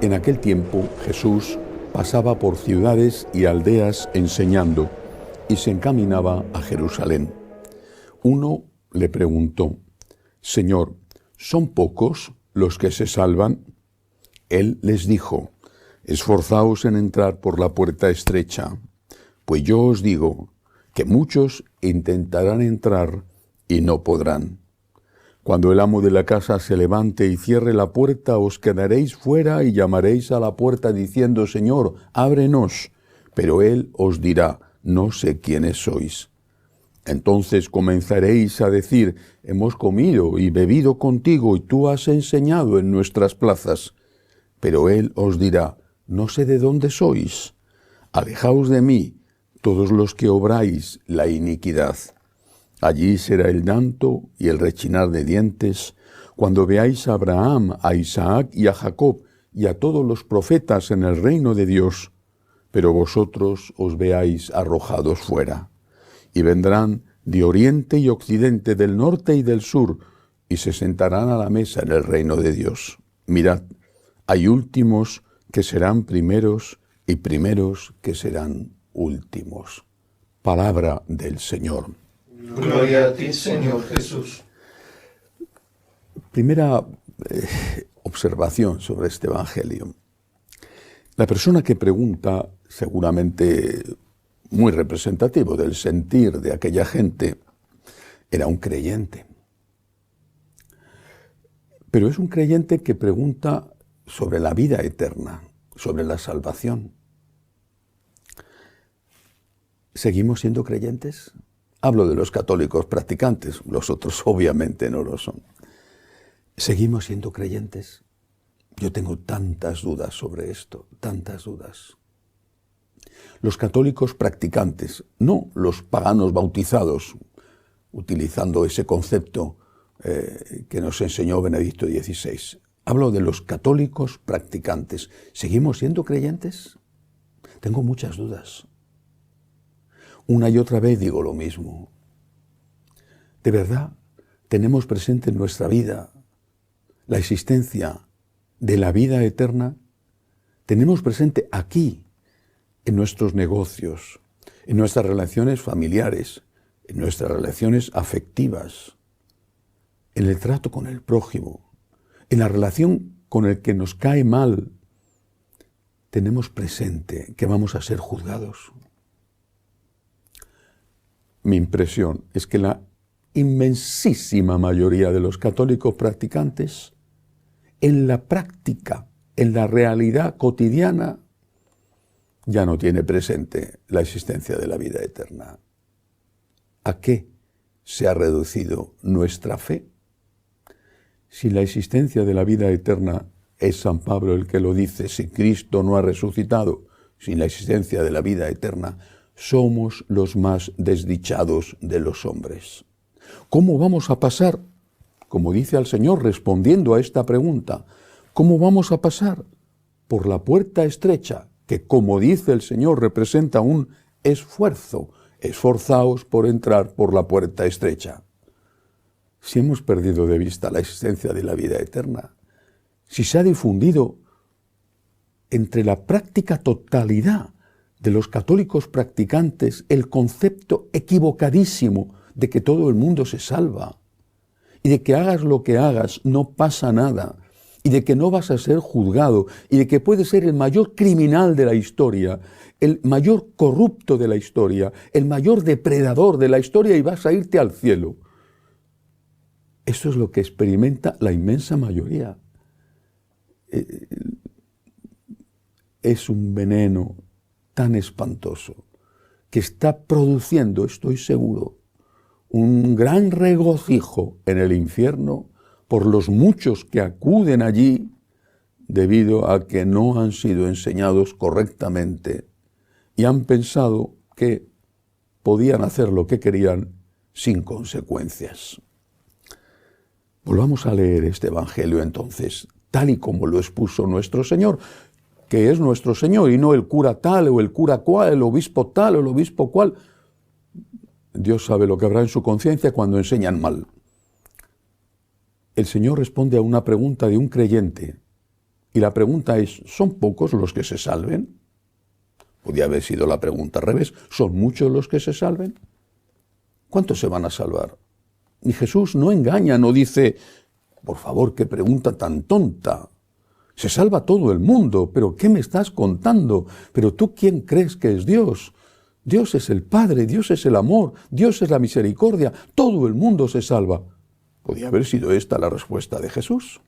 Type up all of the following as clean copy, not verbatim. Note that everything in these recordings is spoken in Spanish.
En aquel tiempo Jesús pasaba por ciudades y aldeas enseñando y se encaminaba a Jerusalén. Uno le preguntó: Señor, ¿son pocos los que se salvan? Él les dijo: esforzaos en entrar por la puerta estrecha, pues yo os digo que muchos intentarán entrar y no podrán. Cuando el amo de la casa se levante y cierre la puerta, os quedaréis fuera y llamaréis a la puerta diciendo: Señor, ábrenos. Pero él os dirá: no sé quiénes sois. Entonces comenzaréis a decir: hemos comido y bebido contigo y tú has enseñado en nuestras plazas. Pero él os dirá: no sé de dónde sois. Alejaos de mí, todos los que obráis la iniquidad. Allí será el llanto y el rechinar de dientes, cuando veáis a Abraham, a Isaac y a Jacob, y a todos los profetas en el reino de Dios, pero vosotros os veáis arrojados fuera. Y vendrán de oriente y occidente, del norte y del sur, y se sentarán a la mesa en el reino de Dios. Mirad, hay últimos que serán primeros, y primeros que serán últimos. Palabra del Señor. Gloria a ti, Señor Jesús. Primera observación sobre este Evangelio. La persona que pregunta, seguramente muy representativo del sentir de aquella gente, era un creyente. Pero es un creyente que pregunta sobre la vida eterna, sobre la salvación. ¿Seguimos siendo creyentes? Hablo de los católicos practicantes, los otros obviamente no lo son. ¿Seguimos siendo creyentes? Yo tengo tantas dudas sobre esto, tantas dudas. Los católicos practicantes, no los paganos bautizados, utilizando ese concepto que nos enseñó Benedicto XVI. Hablo de los católicos practicantes. ¿Seguimos siendo creyentes? Tengo muchas dudas. Una y otra vez digo lo mismo. ¿De verdad tenemos presente en nuestra vida la existencia de la vida eterna? ¿Tenemos presente aquí, en nuestros negocios, en nuestras relaciones familiares, en nuestras relaciones afectivas, en el trato con el prójimo, en la relación con el que nos cae mal? ¿Tenemos presente que vamos a ser juzgados? Mi impresión es que la inmensísima mayoría de los católicos practicantes, en la práctica, en la realidad cotidiana, ya no tiene presente la existencia de la vida eterna. ¿A qué se ha reducido nuestra fe? Si la existencia de la vida eterna es San Pablo el que lo dice, si Cristo no ha resucitado, sin la existencia de la vida eterna, somos los más desdichados de los hombres. ¿Cómo vamos a pasar? Como dice el Señor respondiendo a esta pregunta, ¿cómo vamos a pasar? Por la puerta estrecha, que como dice el Señor representa un esfuerzo. Esforzaos por entrar por la puerta estrecha. Si hemos perdido de vista la existencia de la vida eterna, si se ha difundido entre la práctica totalidad de los católicos practicantes el concepto equivocadísimo de que todo el mundo se salva y de que hagas lo que hagas no pasa nada y de que no vas a ser juzgado y de que puedes ser el mayor criminal de la historia, el mayor corrupto de la historia, el mayor depredador de la historia y vas a irte al cielo. Eso es lo que experimenta la inmensa mayoría. Es un veneno tan espantoso que está produciendo, estoy seguro, un gran regocijo en el infierno por los muchos que acuden allí debido a que no han sido enseñados correctamente y han pensado que podían hacer lo que querían sin consecuencias. Volvamos a leer este Evangelio entonces, tal y como lo expuso nuestro Señor, que es nuestro Señor y no el cura tal o el cura cual, el obispo tal o el obispo cual. Dios sabe lo que habrá en su conciencia cuando enseñan mal. El Señor responde a una pregunta de un creyente. Y la pregunta es, ¿son pocos los que se salven? Podría haber sido la pregunta al revés. ¿Son muchos los que se salven? ¿Cuántos se van a salvar? Y Jesús no engaña, no dice, por favor, qué pregunta tan tonta. Se salva todo el mundo, pero ¿qué me estás contando? ¿Pero tú quién crees que es Dios? Dios es el Padre, Dios es el amor, Dios es la misericordia, todo el mundo se salva. Podría haber sido esta la respuesta de Jesús,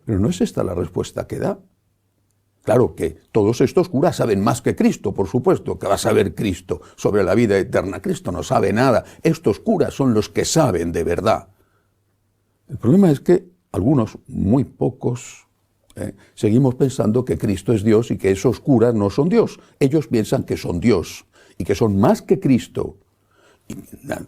pero no es esta la respuesta que da. Claro que todos estos curas saben más que Cristo, por supuesto, que va a saber Cristo sobre la vida eterna. Cristo no sabe nada, estos curas son los que saben de verdad. El problema es que algunos, muy pocos, seguimos pensando que Cristo es Dios y que esos curas no son Dios. Ellos piensan que son Dios y que son más que Cristo. Y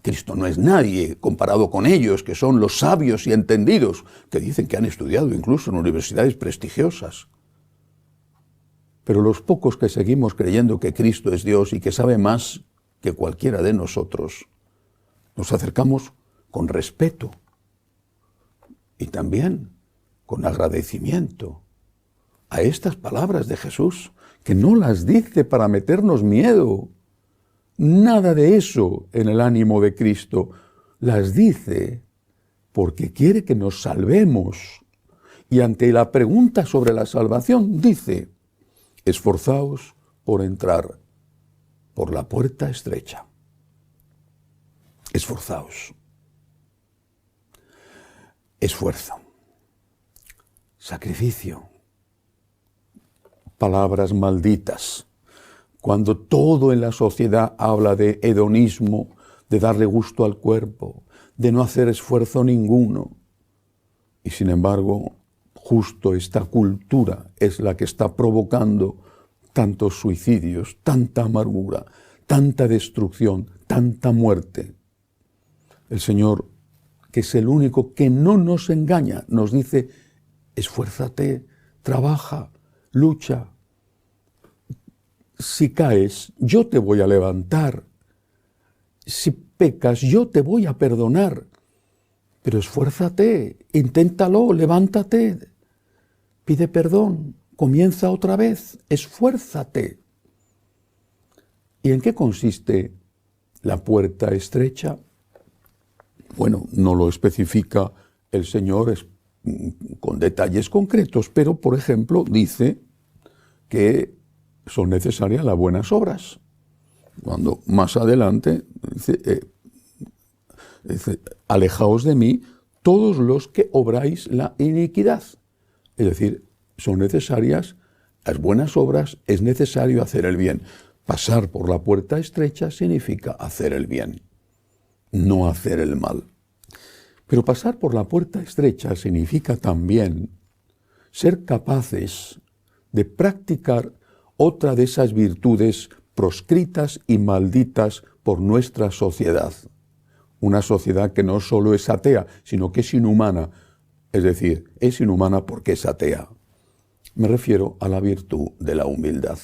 Cristo no es nadie comparado con ellos, que son los sabios y entendidos, que dicen que han estudiado incluso en universidades prestigiosas. Pero los pocos que seguimos creyendo que Cristo es Dios y que sabe más que cualquiera de nosotros, nos acercamos con respeto y también con agradecimiento a estas palabras de Jesús, que no las dice para meternos miedo. Nada de eso en el ánimo de Cristo. Las dice porque quiere que nos salvemos. Y ante la pregunta sobre la salvación dice, esforzaos por entrar por la puerta estrecha. Esforzaos. Esfuerzo. Sacrificio. Palabras malditas. Cuando todo en la sociedad habla de hedonismo, de darle gusto al cuerpo, de no hacer esfuerzo ninguno. Y sin embargo, justo esta cultura es la que está provocando tantos suicidios, tanta amargura, tanta destrucción, tanta muerte. El Señor, que es el único que no nos engaña, nos dice, esfuérzate, trabaja, lucha. Si caes, yo te voy a levantar. Si pecas, yo te voy a perdonar. Pero esfuérzate, inténtalo, levántate, pide perdón, comienza otra vez, esfuérzate. ¿Y en qué consiste la puerta estrecha? Bueno, no lo especifica el Señor con detalles concretos, pero, por ejemplo, dice que son necesarias las buenas obras. Cuando más adelante dice, alejaos de mí todos los que obráis la iniquidad. Es decir, son necesarias las buenas obras, es necesario hacer el bien. Pasar por la puerta estrecha significa hacer el bien, no hacer el mal. Pero pasar por la puerta estrecha significa también ser capaces de practicar otra de esas virtudes proscritas y malditas por nuestra sociedad. Una sociedad que no solo es atea, sino que es inhumana. Es decir, es inhumana porque es atea. Me refiero a la virtud de la humildad.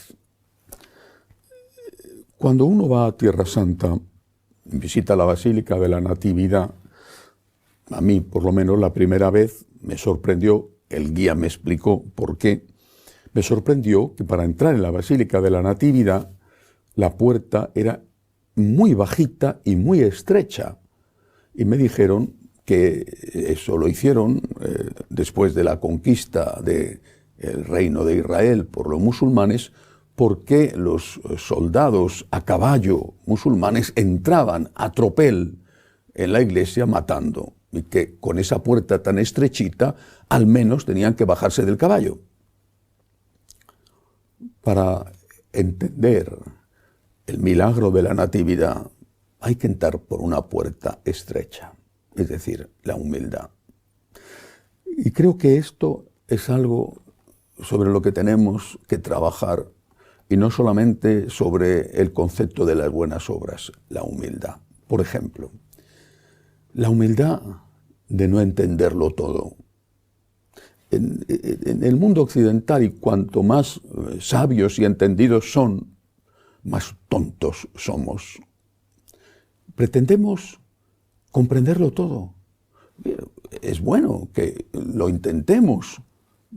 Cuando uno va a Tierra Santa, visita la Basílica de la Natividad, a mí, por lo menos, la primera vez me sorprendió, el guía me explicó por qué, me sorprendió que para entrar en la Basílica de la Natividad, la puerta era muy bajita y muy estrecha. Y me dijeron que eso lo hicieron después de la conquista del reino de Israel por los musulmanes, porque los soldados a caballo musulmanes entraban a tropel en la iglesia matando, y que con esa puerta tan estrechita al menos tenían que bajarse del caballo. Para entender el milagro de la Natividad hay que entrar por una puerta estrecha, es decir, la humildad. Y creo que esto es algo sobre lo que tenemos que trabajar, y no solamente sobre el concepto de las buenas obras, la humildad. Por ejemplo, la humildad de no entenderlo todo. En el mundo occidental, y cuanto más sabios y entendidos son, más tontos somos. pretendemos comprenderlo todo. Es bueno que lo intentemos,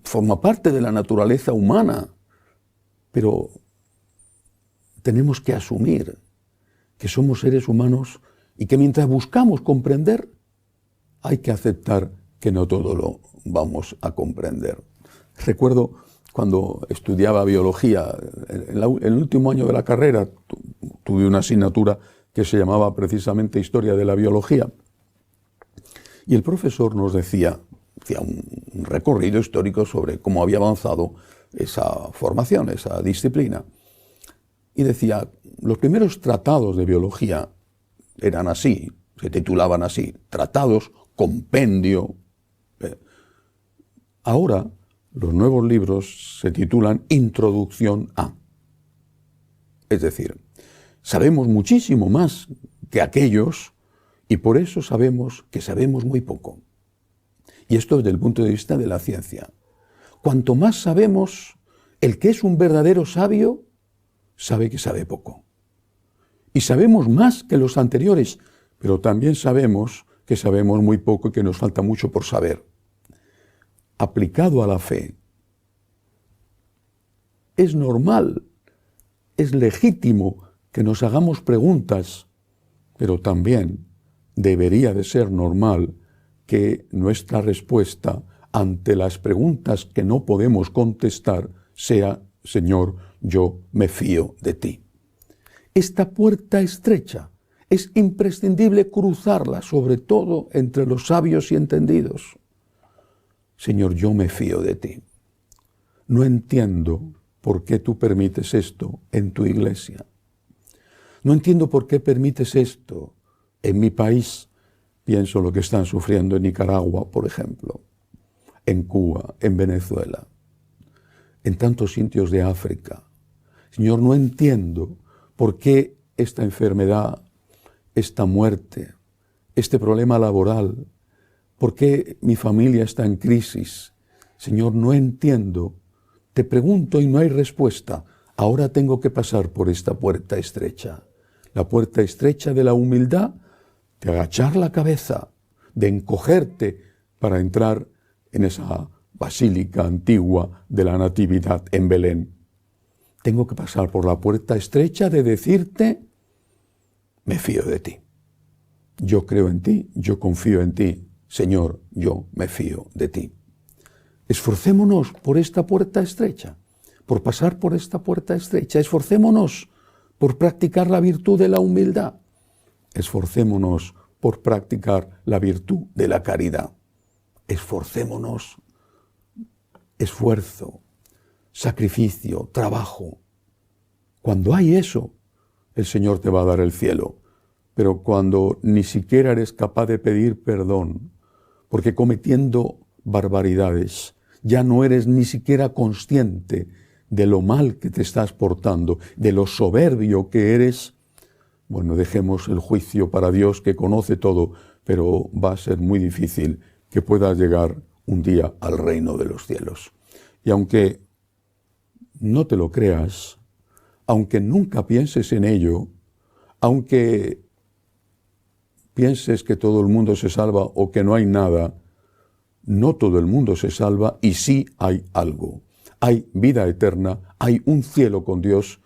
forma parte de la naturaleza humana, pero tenemos que asumir que somos seres humanos y que mientras buscamos comprender, hay que aceptar que no todo lo vamos a comprender. Recuerdo cuando estudiaba biología, en el último año de la carrera, tuve una asignatura que se llamaba precisamente Historia de la Biología. Y el profesor nos hacía un recorrido histórico sobre cómo había avanzado esa formación, esa disciplina. Y decía, los primeros tratados de biología eran así, se titulaban así, tratados, compendio. Ahora, los nuevos libros se titulan Introducción a. Es decir, sabemos muchísimo más que aquellos y por eso sabemos que sabemos muy poco. Y esto desde el punto de vista de la ciencia. Cuanto más sabemos, el que es un verdadero sabio sabe que sabe poco. Y sabemos más que los anteriores, pero también sabemos que sabemos muy poco y que nos falta mucho por saber. Aplicado a la fe, es normal, es legítimo que nos hagamos preguntas, pero también debería de ser normal que nuestra respuesta ante las preguntas que no podemos contestar sea, Señor, yo me fío de ti. Esta puerta estrecha es imprescindible cruzarla, sobre todo entre los sabios y entendidos. Señor, yo me fío de ti. No entiendo por qué tú permites esto en tu iglesia. No entiendo por qué permites esto en mi país. Pienso lo que están sufriendo en Nicaragua, por ejemplo, en Cuba, en Venezuela, en tantos sitios de África. Señor, no entiendo por qué esta enfermedad, esta muerte, este problema laboral, por qué mi familia está en crisis. Señor, no entiendo. Te pregunto y no hay respuesta. Ahora tengo que pasar por esta puerta estrecha. La puerta estrecha de la humildad, de agachar la cabeza, de encogerte para entrar en esa basílica antigua de la Natividad en Belén. Tengo que pasar por la puerta estrecha de decirte, me fío de ti. Yo creo en ti, yo confío en ti. Señor, yo me fío de ti. Esforcémonos por esta puerta estrecha, por pasar por esta puerta estrecha. Esforcémonos por practicar la virtud de la humildad. Esforcémonos por practicar la virtud de la caridad. Esforcémonos. Esfuerzo, sacrificio, trabajo. Cuando hay eso, el Señor te va a dar el cielo. Pero cuando ni siquiera eres capaz de pedir perdón, porque cometiendo barbaridades ya no eres ni siquiera consciente de lo mal que te estás portando, de lo soberbio que eres, bueno, dejemos el juicio para Dios que conoce todo, pero va a ser muy difícil que puedas llegar un día al reino de los cielos. Y aunque no te lo creas, aunque nunca pienses en ello, aunque pienses que todo el mundo se salva o que no hay nada, no todo el mundo se salva y sí hay algo. Hay vida eterna, hay un cielo con Dios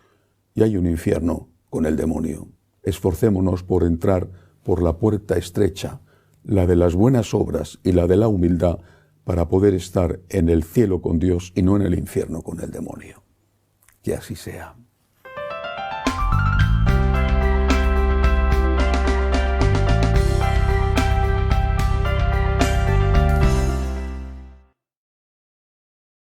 y hay un infierno con el demonio. Esforcémonos por entrar por la puerta estrecha, la de las buenas obras y la de la humildad, para poder estar en el cielo con Dios y no en el infierno con el demonio. Que así sea.